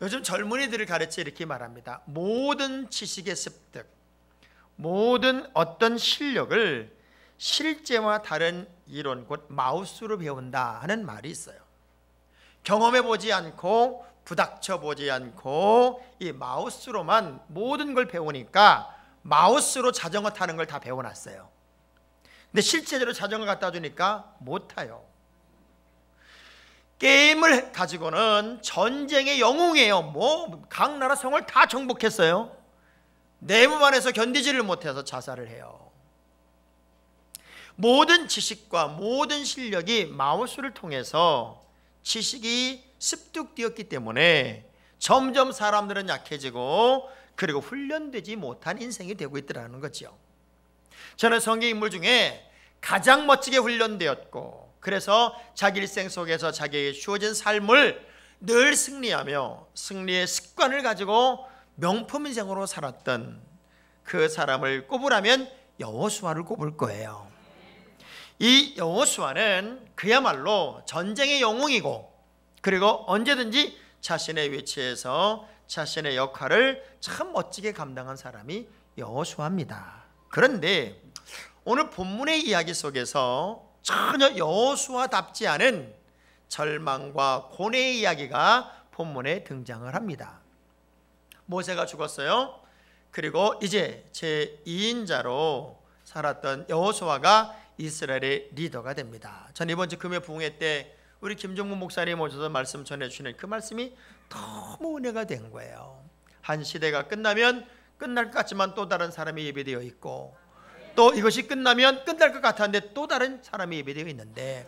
요즘 젊은이들을 가르쳐 이렇게 말합니다. 모든 지식의 습득, 모든 어떤 실력을 실제와 다른 이론, 곧 마우스로 배운다 하는 말이 있어요. 경험해보지 않고 부닥쳐보지 않고 이 마우스로만 모든 걸 배우니까 마우스로 자전거 타는 걸 다 배워놨어요. 근데 실제로 자전거 갖다 주니까 못 타요. 게임을 가지고는 전쟁의 영웅이에요. 뭐 각 나라 성을 다 정복했어요. 내무반에서 견디지를 못해서 자살을 해요. 모든 지식과 모든 실력이 마우스를 통해서 지식이 습득되었기 때문에 점점 사람들은 약해지고 그리고 훈련되지 못한 인생이 되고 있더라는 거죠. 저는 성경 인물 중에 가장 멋지게 훈련되었고 그래서 자기 일생 속에서 자기에게 주어진 삶을 늘 승리하며 승리의 습관을 가지고 명품 인생으로 살았던 그 사람을 꼽으라면 여호수아를 꼽을 거예요. 이 여호수아는 그야말로 전쟁의 영웅이고 그리고 언제든지 자신의 위치에서 자신의 역할을 참 멋지게 감당한 사람이 여호수아입니다. 그런데 오늘 본문의 이야기 속에서 전혀 여호수아답지 않은 절망과 고뇌의 이야기가 본문에 등장을 합니다. 모세가 죽었어요. 그리고 이제 제2인자로 살았던 여호수아가 이스라엘의 리더가 됩니다. 전 이번 주 금요 부흥회 때 우리 김종문 목사님 오셔서 말씀 전해주시는 그 말씀이 너무 은혜가 된 거예요. 한 시대가 끝나면 끝날 것 같지만 또 다른 사람이 예배되어 있고 또 이것이 끝나면 끝날 것 같았는데 또 다른 사람이 예배되어 있는데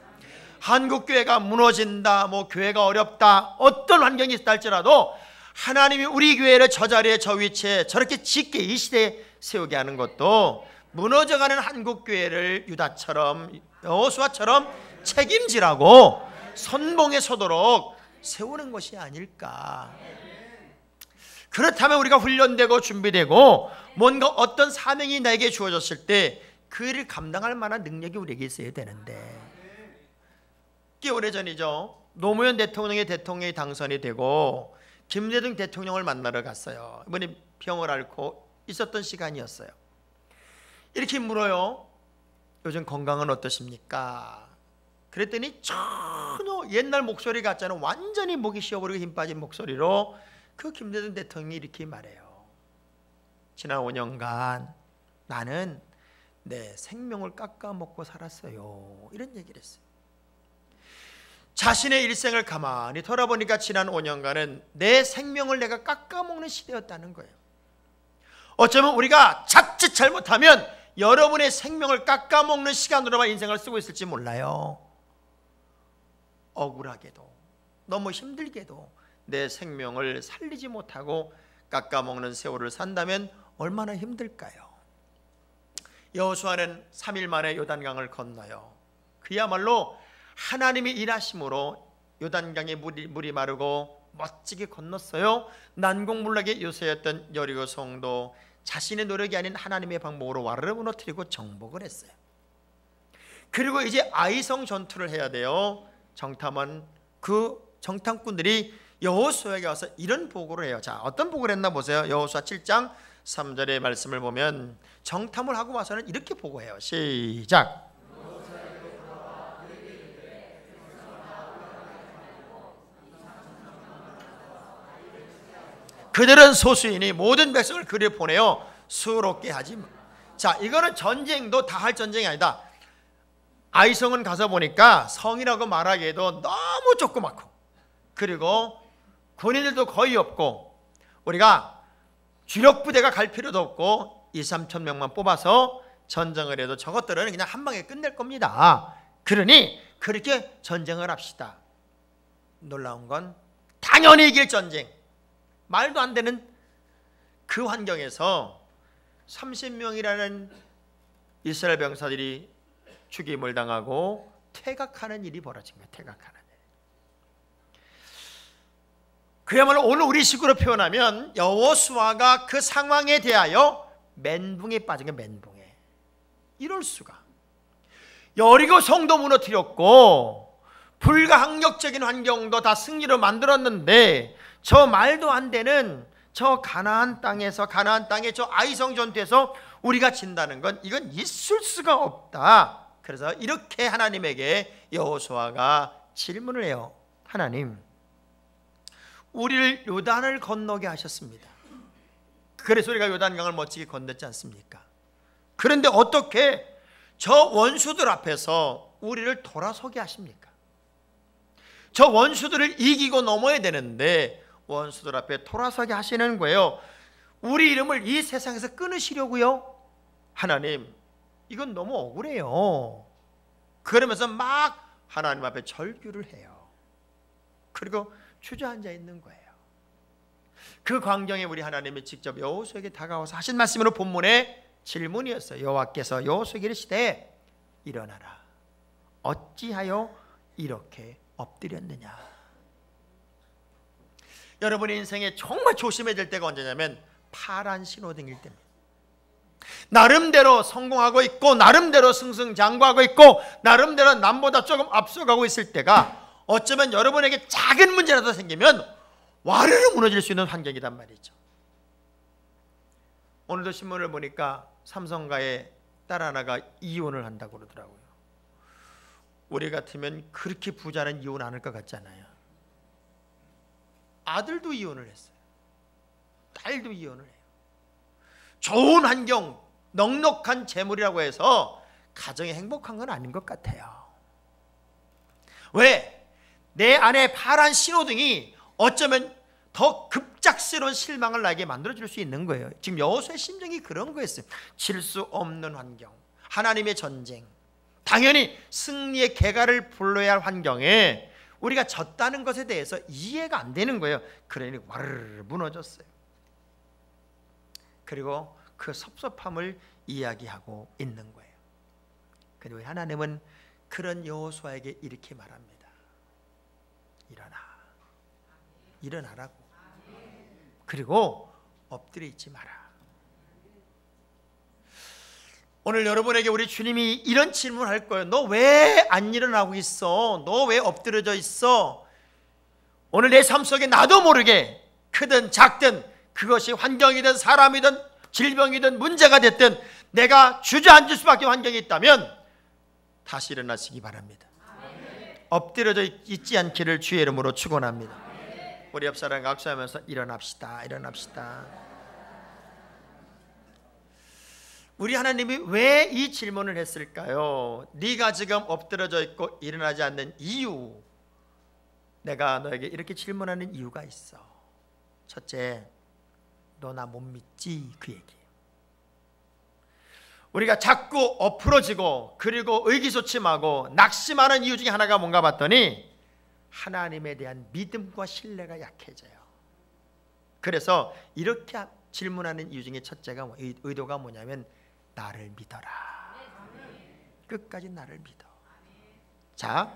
한국교회가 무너진다, 뭐 교회가 어렵다, 어떤 환경이 있다 할지라도 하나님이 우리 교회를 저 자리에 저 위치에 저렇게 짓게 이 시대에 세우게 하는 것도 무너져가는 한국교회를 유다처럼 여호수아처럼 책임지라고 선봉에 서도록 세우는 것이 아닐까. 그렇다면 우리가 훈련되고 준비되고 뭔가 어떤 사명이 나에게 주어졌을 때 그 일을 감당할 만한 능력이 우리에게 있어야 되는데 꽤 오래전이죠. 노무현 대통령이 당선이 되고 김대중 대통령을 만나러 갔어요. 이번에 병을 앓고 있었던 시간이었어요. 이렇게 물어요. 요즘 건강은 어떠십니까? 그랬더니 전혀 옛날 목소리 같잖아요. 완전히 목이 쉬어버리고 힘 빠진 목소리로 그 김대중 대통령이 이렇게 말해요. 지난 5년간 나는 내 생명을 깎아먹고 살았어요. 이런 얘기를 했어요. 자신의 일생을 가만히 돌아보니까 지난 5년간은 내 생명을 내가 깎아먹는 시대였다는 거예요. 어쩌면 우리가 자칫 잘못하면 여러분의 생명을 깎아먹는 시간으로만 인생을 쓰고 있을지 몰라요. 억울하게도 너무 힘들게도 내 생명을 살리지 못하고 깎아먹는 세월을 산다면 얼마나 힘들까요? 여호수아는 3일 만에 요단강을 건너요. 그야말로 하나님의 일하심으로 요단강의 물이 마르고 멋지게 건넜어요. 난공불락의 요새였던 여리고 성도 자신의 노력이 아닌 하나님의 방법으로 와르르 무너뜨리고 정복을 했어요. 그리고 이제 아이성 전투를 해야 돼요. 정탐은 그 정탐꾼들이 여호수아에게 와서 이런 보고를 해요. 자, 어떤 보고를 했나 보세요. 여호수아 7장 3절의 말씀을 보면 정탐을 하고 와서는 이렇게 보고해요. 시작. 그들은 소수이니 모든 백성을 그리 보내어 수롭게 하지 마. 자, 이거는 전쟁도 다 할 전쟁이 아니다. 아이성은 가서 보니까 성이라고 말하기에도 너무 조그맣고 그리고 군인들도 거의 없고 우리가 주력 부대가 갈 필요도 없고 2-3천 명만 뽑아서 전쟁을 해도 저것들은 그냥 한 방에 끝낼 겁니다. 그러니 그렇게 전쟁을 합시다. 놀라운 건 당연히 이길 전쟁. 말도 안 되는 그 환경에서 30명이라는 이스라엘 병사들이 죽임을 당하고 퇴각하는 일이 벌어진 거예요. 퇴각하는 일. 그야말로 오늘 우리식으로 표현하면 여호수아가 그 상황에 대하여 멘붕에 빠진 게 멘붕에. 이럴 수가. 여리고 성도 무너뜨렸고 불가항력적인 환경도 다 승리로 만들었는데 저 말도 안 되는 저 가나안 땅의 저 아이성 전투에서 우리가 진다는 건 이건 있을 수가 없다. 그래서 이렇게 하나님에게 여호수아가 질문을 해요. 하나님, 우리를 요단을 건너게 하셨습니다. 그래서 우리가 요단강을 멋지게 건넜지 않습니까? 그런데 어떻게 저 원수들 앞에서 우리를 돌아서게 하십니까? 저 원수들을 이기고 넘어야 되는데 원수들 앞에 돌아서게 하시는 거예요. 우리 이름을 이 세상에서 끊으시려고요? 하나님, 이건 너무 억울해요. 그러면서 막 하나님 앞에 절규를 해요. 그리고 주저앉아 있는 거예요. 그 광경에 우리 하나님이 직접 여호수아에게 다가와서 하신 말씀으로 본문의 질문이었어요. 여호와께서 여호수아에게 이르시되 일어나라. 어찌하여 이렇게 엎드렸느냐. 여러분의 인생에 정말 조심해야 될 때가 언제냐면 파란 신호등일 때입니다. 나름대로 성공하고 있고 나름대로 승승장구하고 있고 나름대로 남보다 조금 앞서가고 있을 때가 어쩌면 여러분에게 작은 문제라도 생기면 와르르 무너질 수 있는 환경이란 말이죠. 오늘도 신문을 보니까 삼성가의 딸 하나가 이혼을 한다고 그러더라고요. 우리 같으면 그렇게 부자는 이혼 안 할 것 같잖아요. 아들도 이혼을 했어요. 딸도 이혼을 해요. 좋은 환경, 넉넉한 재물이라고 해서 가정이 행복한 건 아닌 것 같아요. 왜? 내 안에 파란 신호등이 어쩌면 더 급작스러운 실망을 나게 만들어줄 수 있는 거예요. 지금 여호수아의 심정이 그런 거였어요. 질 수 없는 환경, 하나님의 전쟁, 당연히 승리의 개가를 불러야 할 환경에 우리가 졌다는 것에 대해서 이해가 안 되는 거예요. 그러니 와르르 무너졌어요. 그리고 그 섭섭함을 이야기하고 있는 거예요. 그리고 하나님은 그런 여호수아에게 이렇게 말합니다. 일어나. 일어나라고. 그리고 엎드려 있지 마라. 오늘 여러분에게 우리 주님이 이런 질문을 할 거예요. 너 왜 안 일어나고 있어? 너 왜 엎드려져 있어? 오늘 내 삶 속에 나도 모르게 크든 작든 그것이 환경이든 사람이든 질병이든 문제가 됐든 내가 주저앉을 수밖에 환경이 있다면 다시 일어나시기 바랍니다. 엎드려져 있지 않기를 주의 이름으로 축원합니다. 우리 옆 사람과 악수하면서 일어납시다. 일어납시다. 우리 하나님이 왜 이 질문을 했을까요? 네가 지금 엎드려져 있고 일어나지 않는 이유, 내가 너에게 이렇게 질문하는 이유가 있어. 첫째, 너 나 못 믿지? 그 얘기예요. 우리가 자꾸 엎으러지고 그리고 의기소침하고 낙심하는 이유 중에 하나가 뭔가 봤더니 하나님에 대한 믿음과 신뢰가 약해져요. 그래서 이렇게 질문하는 이유 중에 첫째가 의도가 뭐냐면 나를 믿어라. 끝까지 나를 믿어. 자,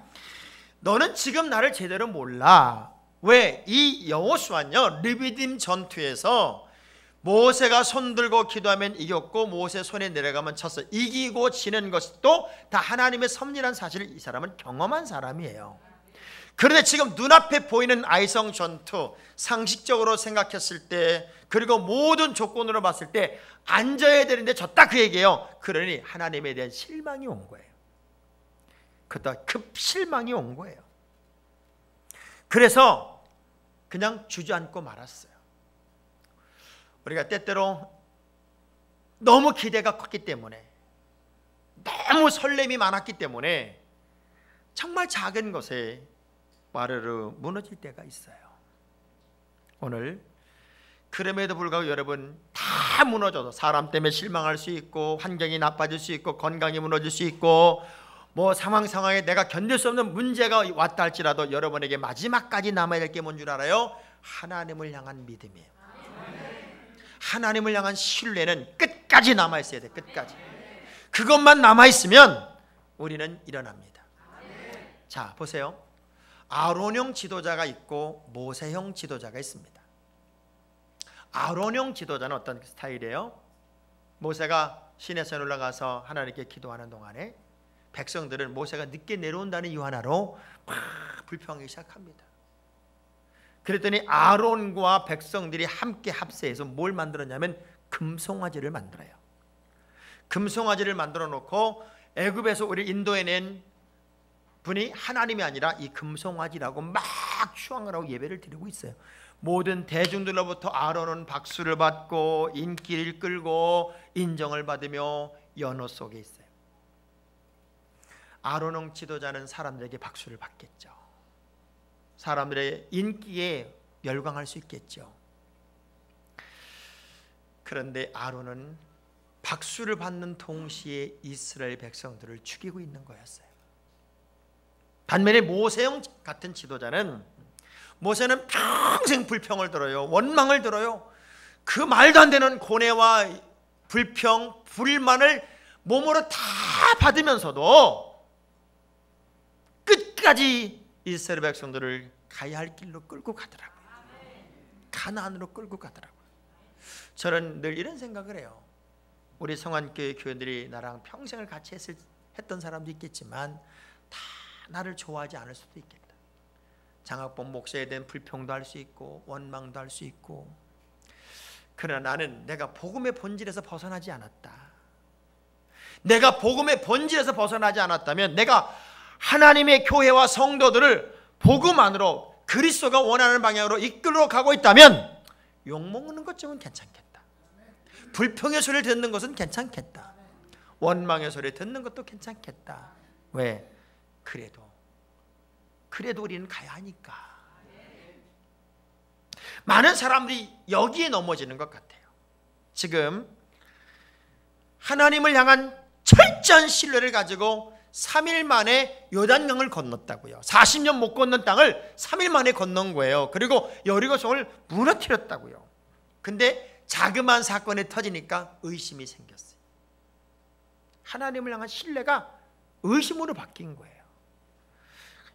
너는 지금 나를 제대로 몰라. 왜? 이 여호수아는요, 르비딤 전투에서 모세가 손들고 기도하면 이겼고 모세 손에 내려가면 쳤어. 이기고 지는 것도 다 하나님의 섭리란 사실을 이 사람은 경험한 사람이에요. 그런데 지금 눈앞에 보이는 아이성 전투, 상식적으로 생각했을 때 그리고 모든 조건으로 봤을 때 앉아야 되는데 졌다, 그 얘기예요. 그러니 하나님에 대한 실망이 온 거예요. 그다 급 실망이 온 거예요. 그래서 그냥 주저앉고 말았어요. 우리가 때때로 너무 기대가 컸기 때문에, 너무 설렘이 많았기 때문에 정말 작은 것에 와르르 무너질 때가 있어요. 오늘 그럼에도 불구하고 여러분 다 무너져도 사람 때문에 실망할 수 있고 환경이 나빠질 수 있고 건강이 무너질 수 있고 뭐 상황에 내가 견딜 수 없는 문제가 왔다 할지라도 여러분에게 마지막까지 남아야 될 게 뭔 줄 알아요? 하나님을 향한 믿음이에요. 하나님을 향한 신뢰는 끝까지 남아있어야 돼. 끝까지. 그것만 남아있으면 우리는 일어납니다. 자, 보세요. 아론형 지도자가 있고 모세형 지도자가 있습니다. 아론형 지도자는 어떤 스타일이에요? 모세가 시내산에 올라가서 하나님께 기도하는 동안에 백성들은 모세가 늦게 내려온다는 이유 하나로 막 불평하기 시작합니다. 그랬더니 아론과 백성들이 함께 합세해서 뭘 만들었냐면 금송아지를 만들어요. 금송아지를 만들어 놓고 애굽에서 우리 인도해낸 분이 하나님이 아니라 이 금송아지라고 막 추앙을 하고 예배를 드리고 있어요. 모든 대중들로부터 아론은 박수를 받고 인기를 끌고 인정을 받으며 연호 속에 있어요. 아론왕 지도자는 사람들에게 박수를 받겠죠. 사람들의 인기에 열광할 수 있겠죠. 그런데 아론은 박수를 받는 동시에 이스라엘 백성들을 죽이고 있는 거였어요. 반면에 모세형 같은 지도자는, 모세는 평생 불평을 들어요. 원망을 들어요. 그 말도 안 되는 고뇌와 불평, 불만을 몸으로 다 받으면서도 끝까지 이스라엘 백성들을 가야 할 길로 끌고 가더라고요. 가나안으로 끌고 가더라고요. 저는 늘 이런 생각을 해요. 우리 성안교회 교회들이 나랑 평생을 같이 했던 사람도 있겠지만 다 나를 좋아하지 않을 수도 있겠다. 장학범 목사에 대한 불평도 할 수 있고 원망도 할 수 있고, 그러나 나는 내가 복음의 본질에서 벗어나지 않았다. 내가 복음의 본질에서 벗어나지 않았다면, 내가 하나님의 교회와 성도들을 복음 안으로 그리스도가 원하는 방향으로 이끌어 가고 있다면 욕먹는 것쯤은 괜찮겠다. 불평의 소리를 듣는 것은 괜찮겠다. 원망의 소리를 듣는 것도 괜찮겠다. 왜? 그래도 우리는 가야 하니까. 많은 사람들이 여기에 넘어지는 것 같아요. 지금 하나님을 향한 철저한 신뢰를 가지고 3일 만에 요단강을 건넜다고요. 40년 못 건넌 땅을 3일 만에 건넌 거예요. 그리고 여리고성을 무너뜨렸다고요. 근데 자그마한 사건이 터지니까 의심이 생겼어요. 하나님을 향한 신뢰가 의심으로 바뀐 거예요.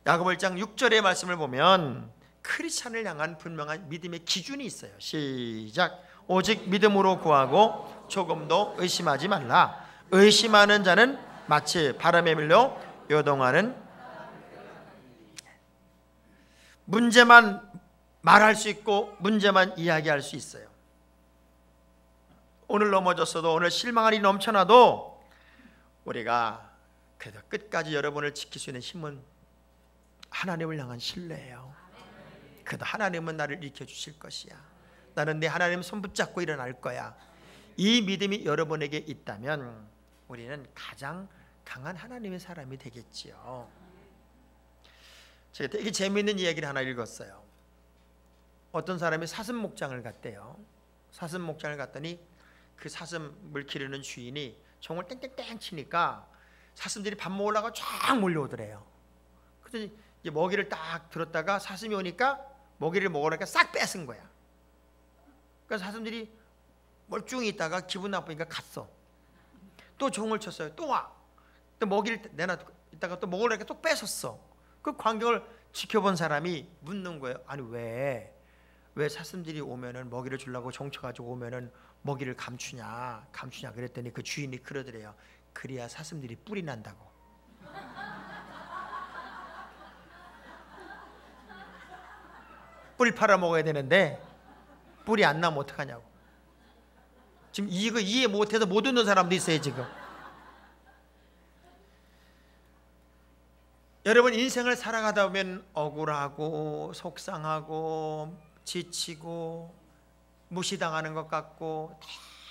야고보 1장 6절의 말씀을 보면 크리스찬을 향한 분명한 믿음의 기준이 있어요. 시작. 오직 믿음으로 구하고 조금도 의심하지 말라. 의심하는 자는 마치 바람에 밀려 요동하는, 문제만 말할 수 있고 문제만 이야기할 수 있어요. 오늘 넘어졌어도, 오늘 실망할 일이 넘쳐나도 우리가 그래도 끝까지 여러분을 지킬 수 있는 힘은 하나님을 향한 신뢰예요. 그래도 하나님은 나를 일으켜 주실 것이야. 나는 내 하나님 손 붙잡고 일어날 거야. 이 믿음이 여러분에게 있다면 우리는 가장 강한 하나님의 사람이 되겠지요. 제가 되게 재미있는 이야기를 하나 읽었어요. 어떤 사람이 사슴 목장을 갔대요. 사슴 목장을 갔더니 그 사슴을 기르는 주인이 종을 땡땡땡 치니까 사슴들이 밥 먹으려고 쫙 몰려오더래요. 그랬더니 이제 먹이를 딱 들었다가 사슴이 오니까 먹이를 먹으니까 싹 뺏은 거야. 그래서 사슴들이 멀쩡히 있다가 기분 나쁘니까 갔어. 또 종을 쳤어요. 또 와. 또 먹이를 내놔두고 있다가 또 먹으려니까 또 뺏었어. 그 광경을 지켜본 사람이 묻는 거예요. 아니 왜 사슴들이 오면은 먹이를 주려고 종 쳐가지고 오면은 먹이를 감추냐 그랬더니 그 주인이 그러더래요. 그래야 사슴들이 뿔이 난다고. 뿔 팔아 먹어야 되는데 뿔이 안 나면 어떡하냐고. 지금 이거 이해 못해서 못 듣는 사람도 있어요 지금. 여러분, 인생을 살아가다 보면 억울하고 속상하고 지치고 무시당하는 것 같고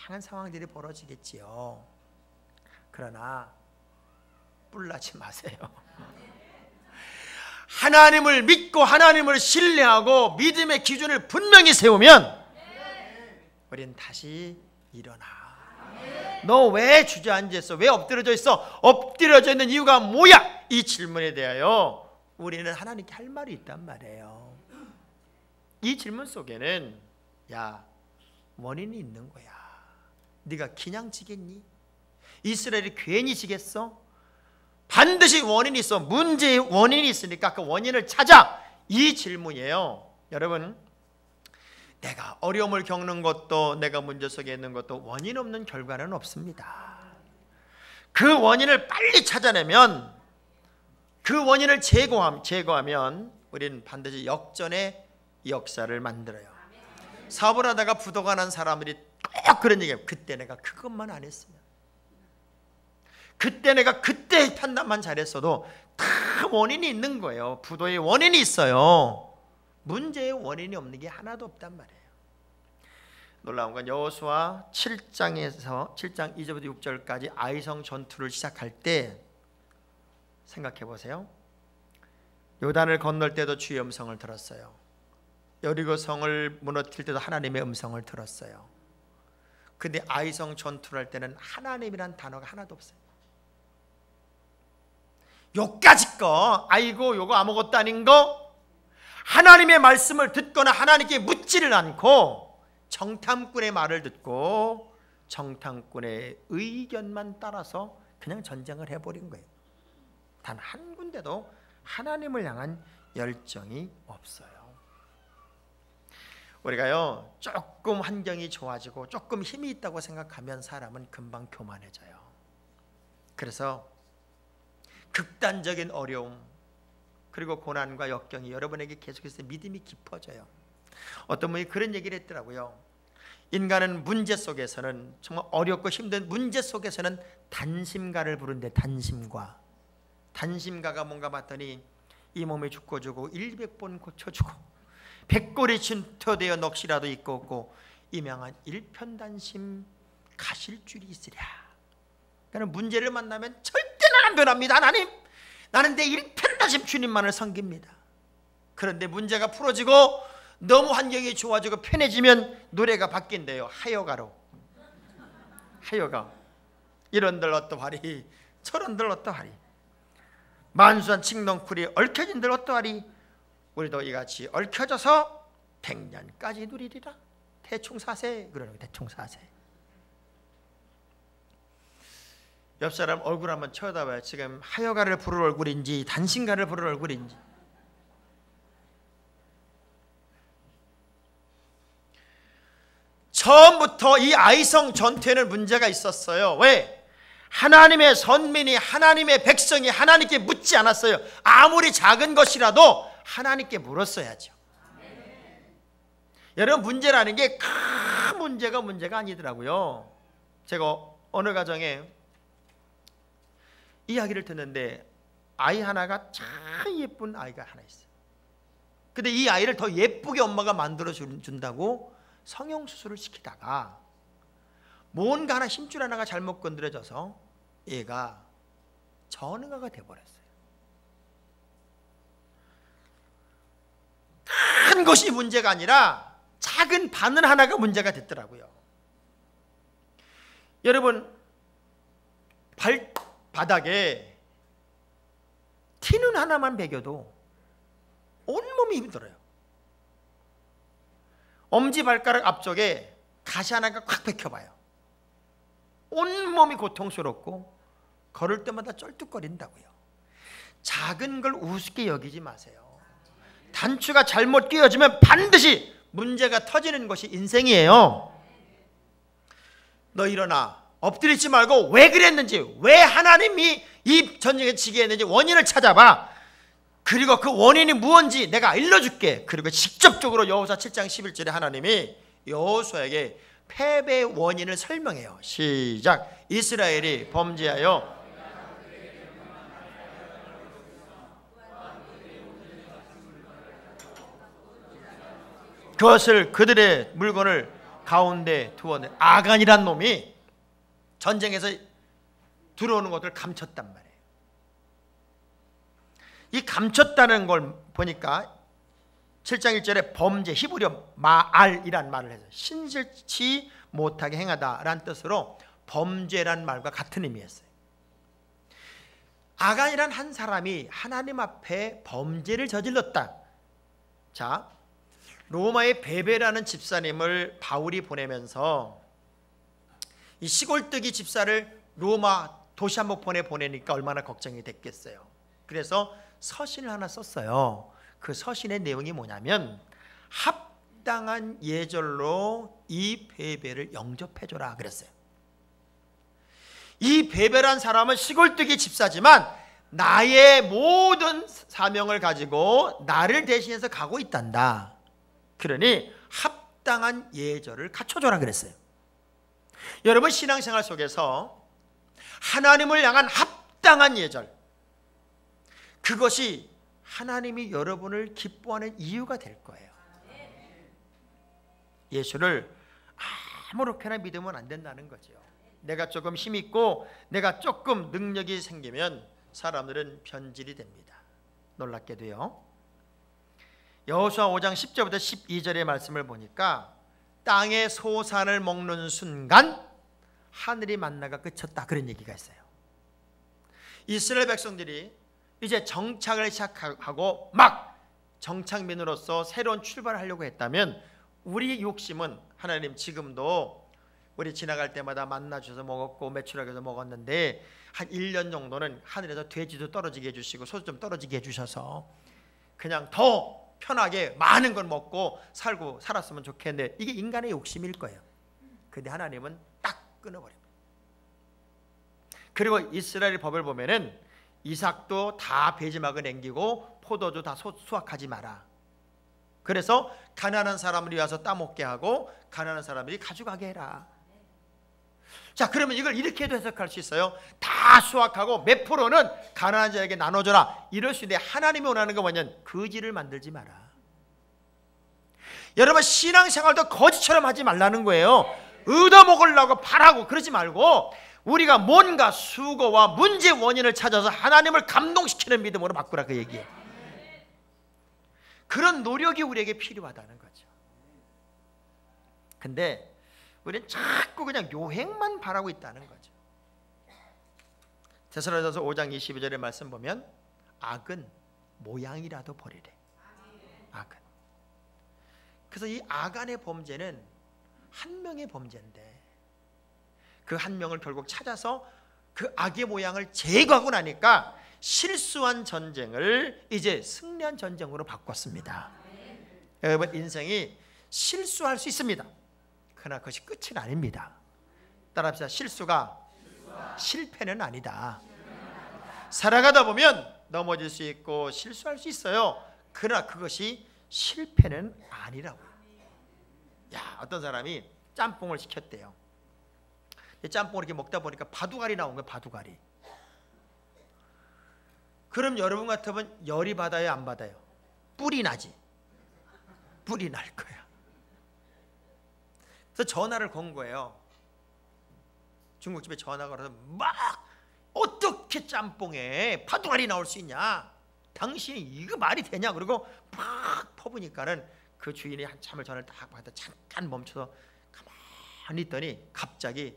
다양한 상황들이 벌어지겠지요. 그러나 뿔나지 마세요. 하나님을 믿고 하나님을 신뢰하고 믿음의 기준을 분명히 세우면 우리는 다시 일어나. 너 왜 주저앉아 있어? 왜 엎드려져 있어? 엎드려져 있는 이유가 뭐야? 이 질문에 대하여 우리는 하나님께 할 말이 있단 말이에요. 이 질문 속에는 야, 원인이 있는 거야. 네가 그냥 지겠니? 이스라엘이 괜히 지겠어? 반드시 원인이 있어. 문제의 원인이 있으니까 그 원인을 찾아. 이 질문이에요. 여러분, 내가 어려움을 겪는 것도, 내가 문제 속에 있는 것도 원인 없는 결과는 없습니다. 그 원인을 빨리 찾아내면, 그 원인을 제거하면 우리는 반드시 역전의 역사를 만들어요. 사업을 하다가 부도가 난 사람들이 꼭 그런 얘기해요. 그때 내가 그것만 안 했으면, 그때 내가 그때 판단만 잘했어도. 다 원인이 있는 거예요. 부도의 원인이 있어요. 문제의 원인이 없는 게 하나도 없단 말이에요. 놀라운 건 여호수아 7장에서 7장 2절부터 6절까지 아이성 전투를 시작할 때 생각해 보세요. 요단을 건널 때도 주의 음성을 들었어요. 여리고 성을 무너뜨릴 때도 하나님의 음성을 들었어요. 근데 아이성 전투를 할 때는 하나님이란 단어가 하나도 없어요. 요까짓 거, 아이고 요거 아무것도 아닌 거, 하나님의 말씀을 듣거나 하나님께 묻지를 않고 정탐꾼의 말을 듣고 정탐꾼의 의견만 따라서 그냥 전쟁을 해버린 거예요. 단 한 군데도 하나님을 향한 열정이 없어요. 우리가요, 조금 환경이 좋아지고 조금 힘이 있다고 생각하면 사람은 금방 교만해져요. 그래서 극단적인 어려움 그리고 고난과 역경이 여러분에게 계속해서 믿음이 깊어져요. 어떤 분이 그런 얘기를 했더라고요. 인간은 문제 속에서는, 정말 어렵고 힘든 문제 속에서는 단심가를 부른대. 단심가가 뭔가 봤더니 이 몸이 죽고 100번 고쳐주고 100골이 진토되어 넋이라도 있고 없고 이명한 일편단심 가실 줄이 있으랴. 그러니까 문제를 만나면 절대는 안 변합니다. 하나님, 나는 내 일편단심 주님만을 섬깁니다. 그런데 문제가 풀어지고 너무 환경이 좋아지고 편해지면 노래가 바뀐대요. 하여가로. 하여가. 이런들 어떠하리, 저런들 어떠하리, 만수한 칙넝쿨이 얽혀진들 어떠하리. 우리도 이같이 얽혀져서 100년까지 누리리라. 대충 사세. 그러는 거예요. 대충 사세. 옆 사람 얼굴 한번 쳐다봐요. 지금 하여가를 부를 얼굴인지 단신가를 부를 얼굴인지. 처음부터 이 아이성 전투에는 문제가 있었어요. 왜? 하나님의 선민이, 하나님의 백성이 하나님께 묻지 않았어요. 아무리 작은 것이라도 하나님께 물었어야죠. 여러분, 문제라는 게 큰 문제가 아니더라고요. 제가 어느 가정에 이야기를 듣는데 아이 하나가 참 예쁜 아이가 하나 있어요. 근데 이 아이를 더 예쁘게 엄마가 만들어 준다고 성형수술을 시키다가 뭔가 하나 힘줄 하나가 잘못 건드려져서 얘가 전응아가 돼버렸어요. 큰 것이 문제가 아니라 작은 바늘 하나가 문제가 됐더라고요. 여러분, 발바닥에 티눈 하나만 베겨도 온몸이 힘들어요. 엄지발가락 앞쪽에 가시 하나가 콱 박혀봐요. 온몸이 고통스럽고 걸을 때마다 쩔뚝거린다고요. 작은 걸 우습게 여기지 마세요. 단추가 잘못 끼워지면 반드시 문제가 터지는 것이 인생이에요. 너 일어나. 엎드리지 말고 왜 그랬는지, 왜 하나님이 이 전쟁에 지게 했는지 원인을 찾아봐. 그리고 그 원인이 무엇인지 내가 알려줄게. 그리고 직접적으로 여호수아 7장 11절에 하나님이 여호수아에게 패배의 원인을 설명해요. 시작. 이스라엘이 범죄하여 그것을 그들의 물건을 가운데 두었네. 아간이란 놈이 전쟁에서 들어오는 것을 감췄단 말이에요. 이 감췄다는 걸 보니까 7장 1절에 범죄, 히브리어 마알이란 말을 해서 신실치 못하게 행하다라는 뜻으로 범죄란 말과 같은 의미였어요. 아간이란 한 사람이 하나님 앞에 범죄를 저질렀다. 자, 로마의 베베라는 집사님을 바울이 보내면서 이 시골뜨기 집사를 로마 도시 한번 보내니까 얼마나 걱정이 됐겠어요. 그래서 서신을 하나 썼어요. 그 서신의 내용이 뭐냐면 합당한 예절로 이 베베를 영접해줘라 그랬어요. 이 베베란 사람은 시골뜨기 집사지만 나의 모든 사명을 가지고 나를 대신해서 가고 있단다. 그러니 합당한 예절을 갖춰줘라 그랬어요. 여러분 신앙생활 속에서 하나님을 향한 합당한 예절, 그것이 하나님이 여러분을 기뻐하는 이유가 될 거예요. 예수를 아무렇게나 믿으면 안 된다는 거죠. 내가 조금 힘있고 내가 조금 능력이 생기면 사람들은 변질이 됩니다. 놀랍게도요, 여호수아 5장 10절부터 12절의 말씀을 보니까 땅의 소산을 먹는 순간 하늘이 만나가 그쳤다, 그런 얘기가 있어요. 이스라엘 백성들이 이제 정착을 시작하고 막 정착민으로서 새로운 출발을 하려고 했다면, 우리 욕심은 하나님 지금도 우리 지나갈 때마다 만나 주셔서 먹었고 매출하게도 먹었는데 한 1년 정도는 하늘에서 돼지도 떨어지게 해주시고 소도 좀 떨어지게 해주셔서 그냥 더 편하게 많은 걸 먹고 살았으면 좋겠는데, 이게 인간의 욕심일 거예요. 근데 하나님은 딱 끊어버립니다. 그리고 이스라엘 법을 보면은 이삭도 다 배지막을 남기고 포도주 다 수확하지 마라. 그래서 가난한 사람들이 와서 따먹게 하고 가난한 사람들이 가져가게 해라. 자, 그러면 이걸 이렇게도 해석할 수 있어요. 다 수확하고 몇 프로는 가난한 자에게 나눠줘라, 이럴 수 있는데 하나님이 원하는 건 뭐냐면 거지를 만들지 마라. 여러분 신앙생활도 거지처럼 하지 말라는 거예요. 얻어먹으려고 바라고 그러지 말고 우리가 뭔가 수고와 문제 원인을 찾아서 하나님을 감동시키는 믿음으로 바꾸라, 그 얘기예요. 그런 노력이 우리에게 필요하다는 거죠. 근데 우리는 자꾸 그냥 요행만 바라고 있다는 거죠. 데살로니가서 5장 22절의 말씀 보면 악은 모양이라도 버리래. 악은. 그래서 이 악안의 범죄는 한 명의 범죄인데 그 한 명을 결국 찾아서 그 악의 모양을 제거하고 나니까 실수한 전쟁을 이제 승리한 전쟁으로 바꿨습니다. 여러분 인생이 실수할 수 있습니다. 그러나 그것이 끝은 아닙니다. 따라합시다. 실수가 실패는 아니다. 살아가다 보면 넘어질 수 있고 실수할 수 있어요. 그러나 그것이 실패는 아니라고. 야, 어떤 사람이 짬뽕을 시켰대요. 짬뽕을 이렇게 먹다 보니까 바둑알이 나온 거예요. 바둑알이. 그럼 여러분 같으면 열이 받아요, 안 받아요? 뿔이 나지. 뿔이 날 거야. 그래서 전화를 건 거예요. 중국집에 전화가 걸어서 막 어떻게 짬뽕에 바둑알이 나올 수 있냐, 당신이 이거 말이 되냐, 그리고 막 퍼부니까는 그 주인이 한참을 전화를 딱 받아 잠깐 멈춰서 가만히 있더니 갑자기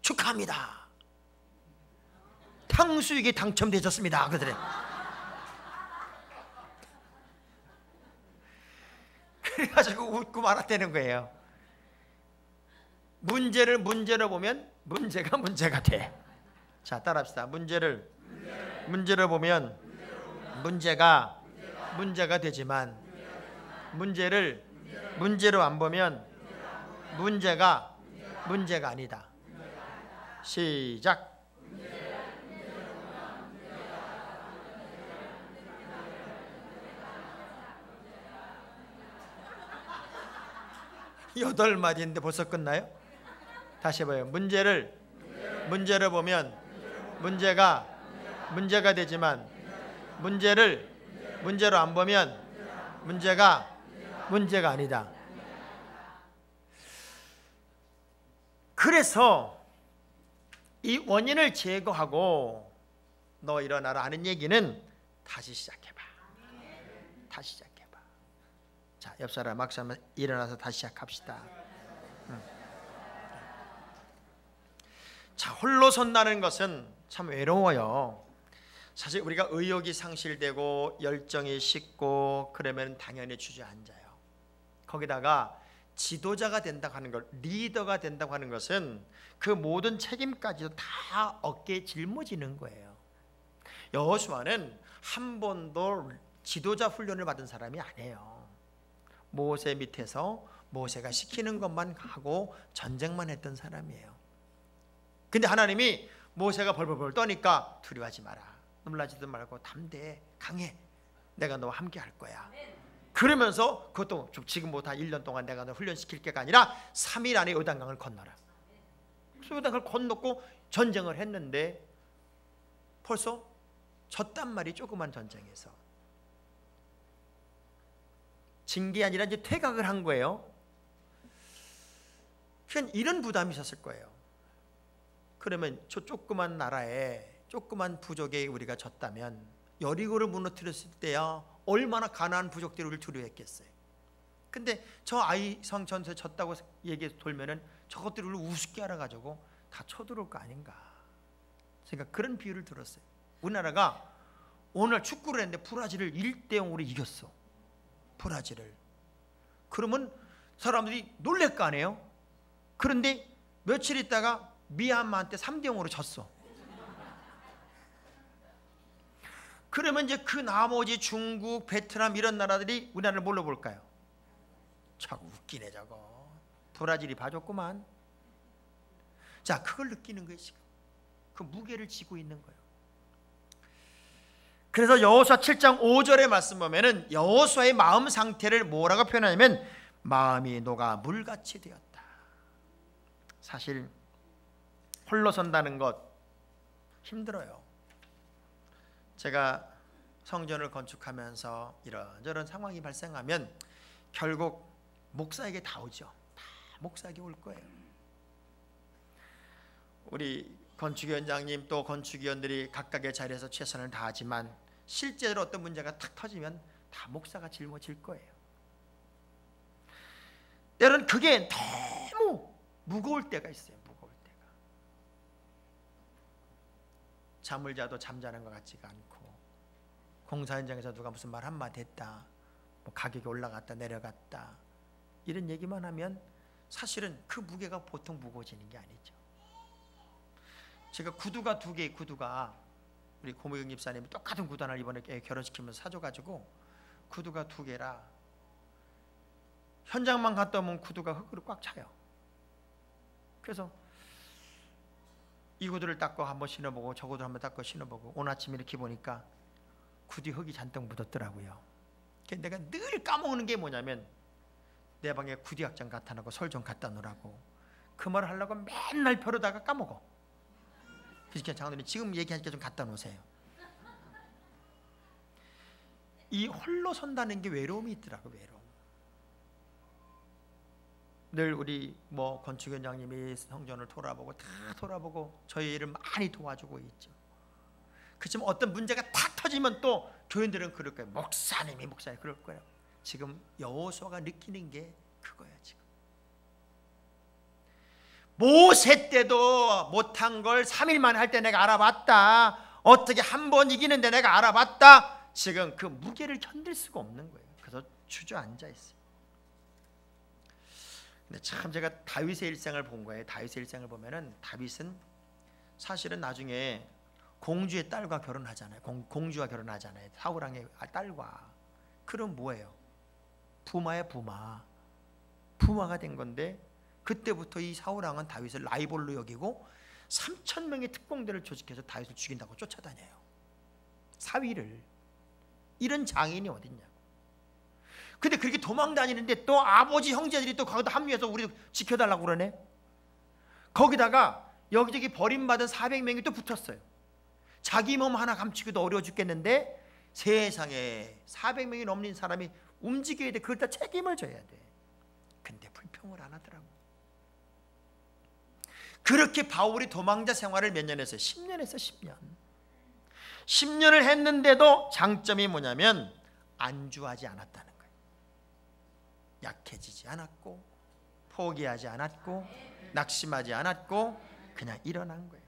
축하합니다, 탕수육이 당첨되셨습니다 그러더래. 그래가지고 웃고 말았다는 거예요. 문제를 문제로 보면 문제가 돼. 자, 따라합시다. 문제를 보면 문제가 되지만 문제를 문제로 안 보면 문제가 아니다. 시작. 여덟 마디인데 벌써 끝나요? 다시 해봐요. 문제를 문제로 보면 문제가 되지만 문제를 문제로 안 보면 문제가 아니다. 그래서 이 원인을 제거하고 너 일어나라 하는 얘기는 다시 시작해봐. 다시 시작해봐. 자, 옆 사람 막상 일어나서 다시 시작합시다. 자, 홀로 선다는 것은 참 외로워요. 사실 우리가 의욕이 상실되고 열정이 식고 그러면 당연히 주저앉아요. 거기다가 지도자가 된다고 하는 것, 리더가 된다고 하는 것은 그 모든 책임까지도 다 어깨에 짊어지는 거예요. 여호수아는 한 번도 지도자 훈련을 받은 사람이 아니에요. 모세 밑에서 모세가 시키는 것만 하고 전쟁만 했던 사람이에요. 근데 하나님이 모세가 벌벌벌 떠니까 두려워하지 마라, 놀라지도 말고 담대해, 강해, 내가 너와 함께 할 거야. 그러면서 그것도 지금부터 1년 동안 내가 너 훈련시킬 게가 아니라 3일 안에 요단강을 건너라. 그래서 요단강을 건넜고 전쟁을 했는데 벌써 졌단 말이, 조그만 전쟁에서. 진 게 아니라 이제 퇴각을 한 거예요. 그러니까 이런 부담이 있었을 거예요. 그러면 저 조그만 나라에, 조그만 부족에 우리가 졌다면, 여리고를 무너뜨렸을 때야 얼마나 가나안 부족들이 우리를 두려워했겠어요. 근데 저 아이성 전세 졌다고 얘기 돌면은 저것들이 우리를 우습게 알아가지고 다 쳐들어올 거 아닌가. 그러니까 그런 비유를 들었어요. 우리나라가 오늘 축구를 했는데 브라질을 1대0으로 이겼어. 브라질을. 그러면 사람들이 놀랄 거 아니에요. 그런데 며칠 있다가 미얀마한테 3대0으로 졌어. 그러면 이제 그 나머지 중국, 베트남 이런 나라들이 우리나라를 뭘로 볼까요? 참 웃기네 저거. 브라질이 봐줬구만. 자, 그걸 느끼는 거예요 지금. 그 무게를 지고 있는 거예요. 그래서 여호수아 7장 5절의 말씀 보면은 여호수아의 마음 상태를 뭐라고 표현하냐면 마음이 녹아 물같이 되었다. 사실 홀로 선다는 것 힘들어요. 제가 성전을 건축하면서 이런저런 상황이 발생하면 결국 목사에게 다 오죠. 다 목사에게 올 거예요. 우리 건축위원장님 또 건축위원들이 각각의 자리에서 최선을 다하지만 실제로 어떤 문제가 탁 터지면 다 목사가 짊어질 거예요. 때로는 그게 너무 무거울 때가 있어요. 무거울 때가. 잠을 자도 잠자는 것 같지가 않고, 공사 현장에서 누가 무슨 말 한마디 했다, 뭐 가격이 올라갔다 내려갔다 이런 얘기만 하면 사실은 그 무게가 보통 무거워지는 게 아니죠. 제가 구두가 2개, 구두가 우리 고무경 집사님이 똑같은 구두 하나를 이번에 결혼시키면서 사줘가지고 구두가 2개라 현장만 갔다 오면 구두가 흙으로 꽉 차요. 그래서 이 구두를 닦고 한번 신어보고 저 구두를 한번 닦고 신어보고 오늘 아침 이렇게 보니까 구두에 흙이 잔뜩 묻었더라고요. 내가 늘 까먹는 게 뭐냐면 내 방에 구두약장 갖다 놓고 솔 좀 갖다 놓으라고 그 말을 하려고 맨날 벼르다가 까먹어. 그러니까 장로님 지금 얘기하니까 좀 갖다 놓으세요. 이 홀로 선다는 게 외로움이 있더라고요. 외로움. 늘 우리 뭐 건축위원장님이 성전을 돌아보고 다 돌아보고 저희 일을 많이 도와주고 있죠. 그렇지만 어떤 문제가 탁 터지면 또 교인들은 그럴 거예요. 목사님 그럴 거예요. 지금 여호수아가 느끼는 게 그거야. 지금 모세 때도 못한 걸 3일 만에 할 때 내가 알아봤다. 어떻게 한 번 이기는데 내가 알아봤다. 지금 그 무게를 견딜 수가 없는 거예요. 그래서 주저앉아 있어요. 근데 참 제가 다윗의 일생을 본 거예요. 다윗의 일생을 보면은 다윗은 사실은 나중에 공주의 딸과 결혼하잖아요. 공주와 결혼하잖아요. 사울왕의 딸과. 그럼 뭐예요? 부마야 부마. 부마가 된 건데 그때부터 이 사울왕은 다윗을 라이벌로 여기고 3,000명의 특공대를 조직해서 다윗을 죽인다고 쫓아다녀요. 사위를. 이런 장인이 어딨냐고. 근데 그렇게 도망다니는데 또 아버지 형제들이 또 거기다 합류해서 우리 지켜달라고 그러네. 거기다가 여기저기 버림받은 400명이 또 붙었어요. 자기 몸 하나 감추기도 어려워 죽겠는데 세상에 400명이 넘는 사람이 움직여야 돼. 그걸 다 책임을 져야 돼. 근데 불평을 안 하더라고. 그렇게 바울이 도망자 생활을 몇 년 했어요? 10년 했어요. 10년. 10년을 했는데도 장점이 뭐냐면 안주하지 않았다는 거예요. 약해지지 않았고 포기하지 않았고 낙심하지 않았고 그냥 일어난 거예요.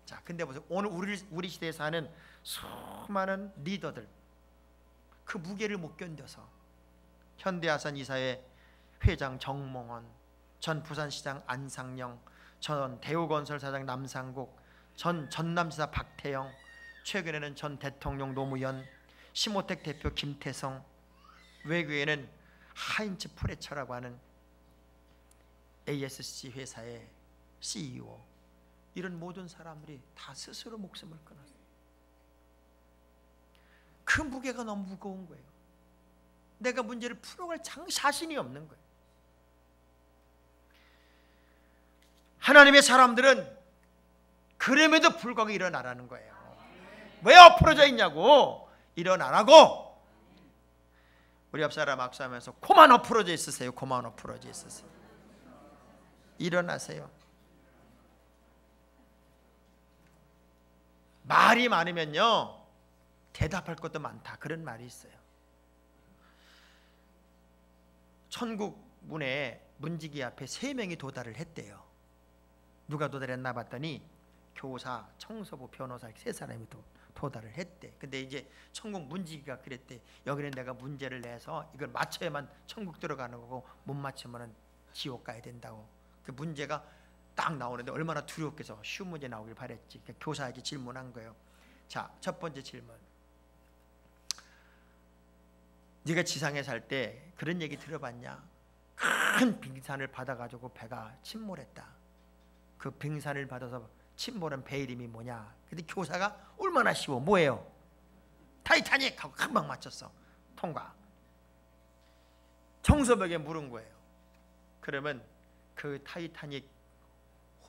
자, 근데 보세요. 오늘 우리 시대에 사는 수많은 리더들 그 무게를 못 견뎌서 현대아산 이사회 회장 정몽원, 전 부산시장 안상영, 전 대우건설 사장 남상국, 전 전남지사 박태영, 최근에는 전 대통령 노무현, 심호택 대표 김태성, 외교에는 하인츠 프레처라고 하는 ASC 회사의 CEO, 이런 모든 사람들이 다 스스로 목숨을 끊었어요. 그 무게가 너무 무거운 거예요. 내가 문제를 풀어갈 자신이 없는 거예요. 하나님의 사람들은 그럼에도 불구하고 일어나라는 거예요. 왜 엎어져 있냐고. 일어나라고. 우리 옆 사람 악수하면서 코만 엎어져 있으세요. 코만 엎어져 있으세요. 일어나세요. 말이 많으면요 대답할 것도 많다, 그런 말이 있어요. 천국 문에 문지기 앞에 3명이 도달을 했대요. 누가 도달했나 봤더니 교사, 청소부, 변호사 3사람이 도달을 했대. 근데 이제 천국 문지기가 그랬대. 여기는 내가 문제를 내서 이걸 맞춰야만 천국 들어가는 거고 못 맞추면 지옥 가야 된다고. 그 문제가 딱 나오는데 얼마나 두렵겠어. 쉬운 문제 나오길 바랬지. 그러니까 교사에게 질문한 거예요. 자, 첫 번째 질문. 네가 지상에 살 때 그런 얘기 들어봤냐? 큰 빙산을 받아가지고 배가 침몰했다. 그 빙산을 받아서 침몰한 배 이름이 뭐냐? 근데 교사가 얼마나 쉬워. 뭐예요? 타이타닉 하고 금방 맞췄어. 통과. 청소벽에 물은 거예요. 그러면 그 타이타닉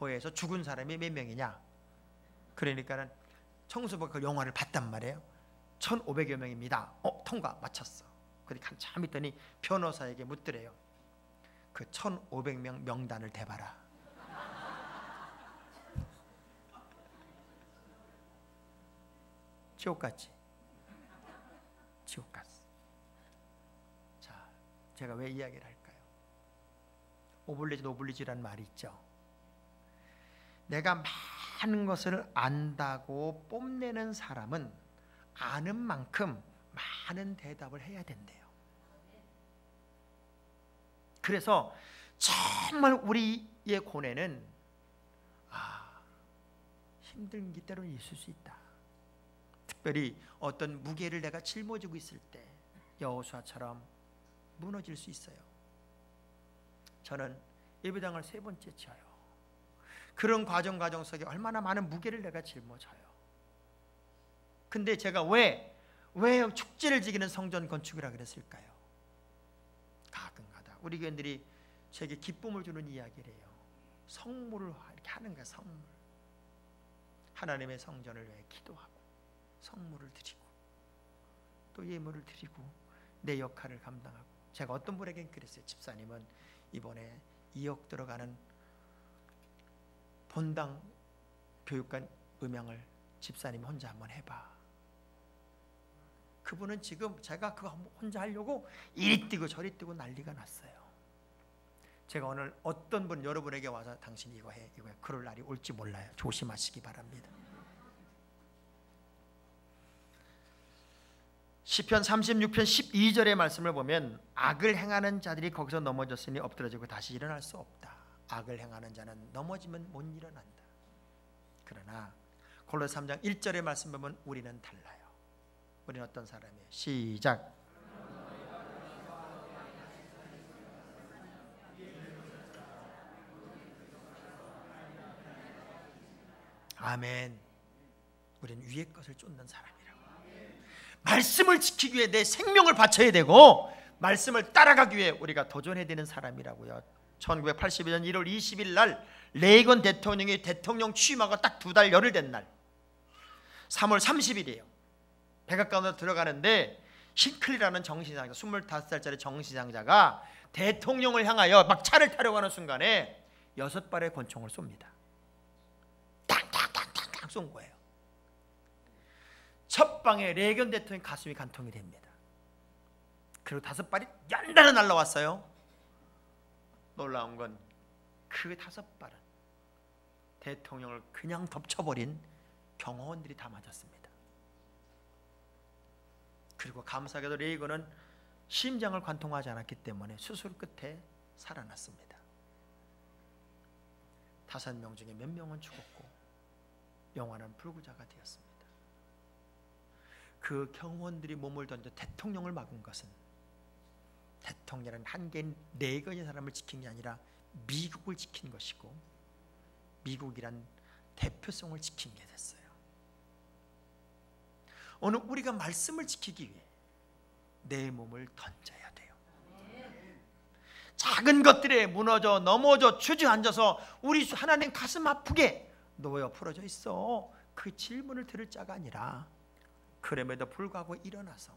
호에서 죽은 사람이 몇 명이냐? 그러니까는 청소벽 그 영화를 봤단 말이에요. 1,500여 명입니다. 통과. 맞췄어. 근데 한참 있더니 변호사에게 묻더래요. 그 1,500명 명단을 대봐라. 지옥 갔지? 지옥 갔어. 자, 제가 왜 이야기를 할까요? 오블리지라는 말이 있죠. 내가 많은 것을 안다고 뽐내는 사람은 아는 만큼 많은 대답을 해야 된대요. 그래서 정말 우리의 고뇌는 힘든 게 때로는 있을 수 있다. 특별히 어떤 무게를 내가 짊어지고 있을 때 여호수아처럼 무너질 수 있어요. 저는 예배당을 3번째 지어요. 그런 과정 속에 얼마나 많은 무게를 내가 짊어져요. 근데 제가 왜 축제를 지키는 성전 건축이라 그랬을까요? 가끔가다 우리 교인들이 제게 기쁨을 주는 이야기를 해요. 성물을 이렇게 하는 거야. 성물. 하나님의 성전을 위해 기도하고 성물을 드리고 또 예물을 드리고 내 역할을 감당하고. 제가 어떤 분에겐 그랬어요. 집사님은 이번에 2억 들어가는 본당 교육관 음향을 집사님 혼자 한번 해봐. 그분은 지금 제가 그거 혼자 하려고 이리 뛰고 저리 뛰고 난리가 났어요. 제가 오늘 어떤 분 여러분에게 와서 당신 이거 해, 이거 해, 그럴 날이 올지 몰라요. 조심하시기 바랍니다. 시편 36편 12절의 말씀을 보면 악을 행하는 자들이 거기서 넘어졌으니 엎드러지고 다시 일어날 수 없다. 악을 행하는 자는 넘어지면 못 일어난다. 그러나 골로새 3장 1절의 말씀 보면 우리는 달라요. 우리는 어떤 사람이에요? 시작. 아멘. 우리는 위의 것을 쫓는 사람이라고. 말씀을 지키기 위해 내 생명을 바쳐야 되고 말씀을 따라가기 위해 우리가 도전해야 되는 사람이라고요. 1982년 1월 20일 날 레이건 대통령이 대통령 취임하고 딱 2달 열흘 된 날 3월 30일이에요. 백악관으로 들어가는데 힐클리라는 정신상자 25살짜리 정신상자가 대통령을 향하여 막 차를 타려고 하는 순간에 6발의 권총을 쏩니다. 탕탕탕탕 쏜 거예요. 첫 방에 레이건 대통령 가슴이 간통이 됩니다. 그리고 5발이 연달아 날라왔어요. 놀라운 건 그 5발은 대통령을 그냥 덮쳐버린 경호원들이 다 맞았습니다. 그리고 감사하게도 레이건은 심장을 관통하지 않았기 때문에 수술 끝에 살아났습니다. 5명 중에 몇 명은 죽었고 영원한 불구자가 되었습니다. 그 경호원들이 몸을 던져 대통령을 막은 것은 대통령은 한 개인 레이건의 사람을 지킨 게 아니라 미국을 지킨 것이고 미국이란 대표성을 지킨 게 됐어요. 오늘 우리가 말씀을 지키기 위해 내 몸을 던져야 돼요. 작은 것들에 무너져 넘어져 주저앉아서 우리 하나님 가슴 아프게 너 왜 엎어져 있어? 그 질문을 들을 자가 아니라 그럼에도 불구하고 일어나서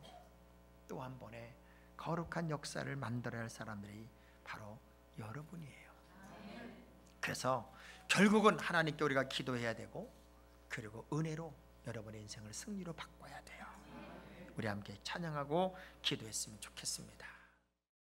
또 한 번의 거룩한 역사를 만들어야 할 사람들이 바로 여러분이에요. 그래서 결국은 하나님께 우리가 기도해야 되고, 그리고 은혜로 여러분의 인생을 승리로 바꿔야 돼요. 우리 함께 찬양하고 기도했으면 좋겠습니다.